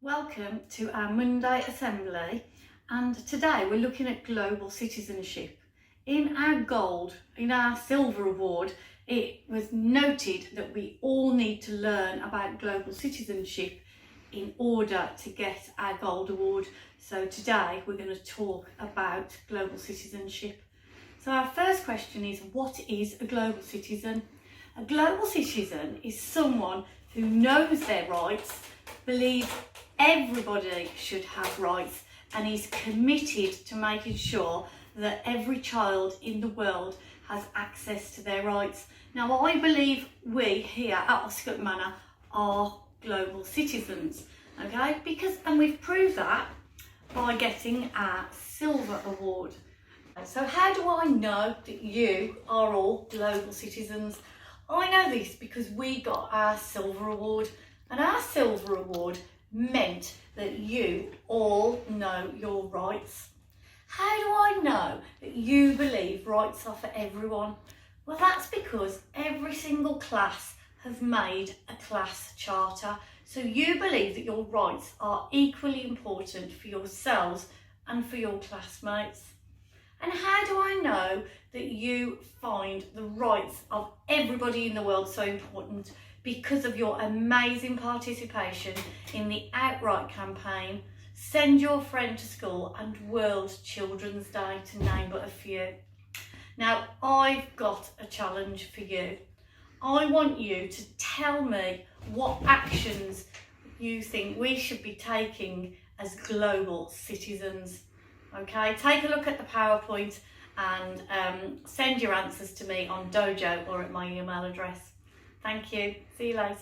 Welcome to our Monday Assembly, and today we're looking at global citizenship. In our silver award, it was noted that we all need to learn about global citizenship in order to get our gold award. So today we're going to talk about global citizenship. So our first question is, what is a global citizen? A global citizen is someone who knows their rights, believes everybody should have rights, and is committed to making sure that every child in the world has access to their rights. Now, I believe we here at Oscott Manor are global citizens, okay? And we've proved that by getting our silver award. So how do I know that you are all global citizens? I know this because we got our silver award, and our silver award meant that you all know your rights. How do I know that you believe rights are for everyone? Well, that's because every single class have made a class charter. So you believe that your rights are equally important for yourselves and for your classmates. And how do I know that you find the rights of everybody in the world so important? Because of your amazing participation in the Outright campaign, Send Your Friend to School, and World Children's Day, to name but a few. Now, I've got a challenge for you. I want you to tell me what actions you think we should be taking as global citizens. Okay, take a look at the PowerPoint and send your answers to me on Dojo or at my email address. Thank you. See you later.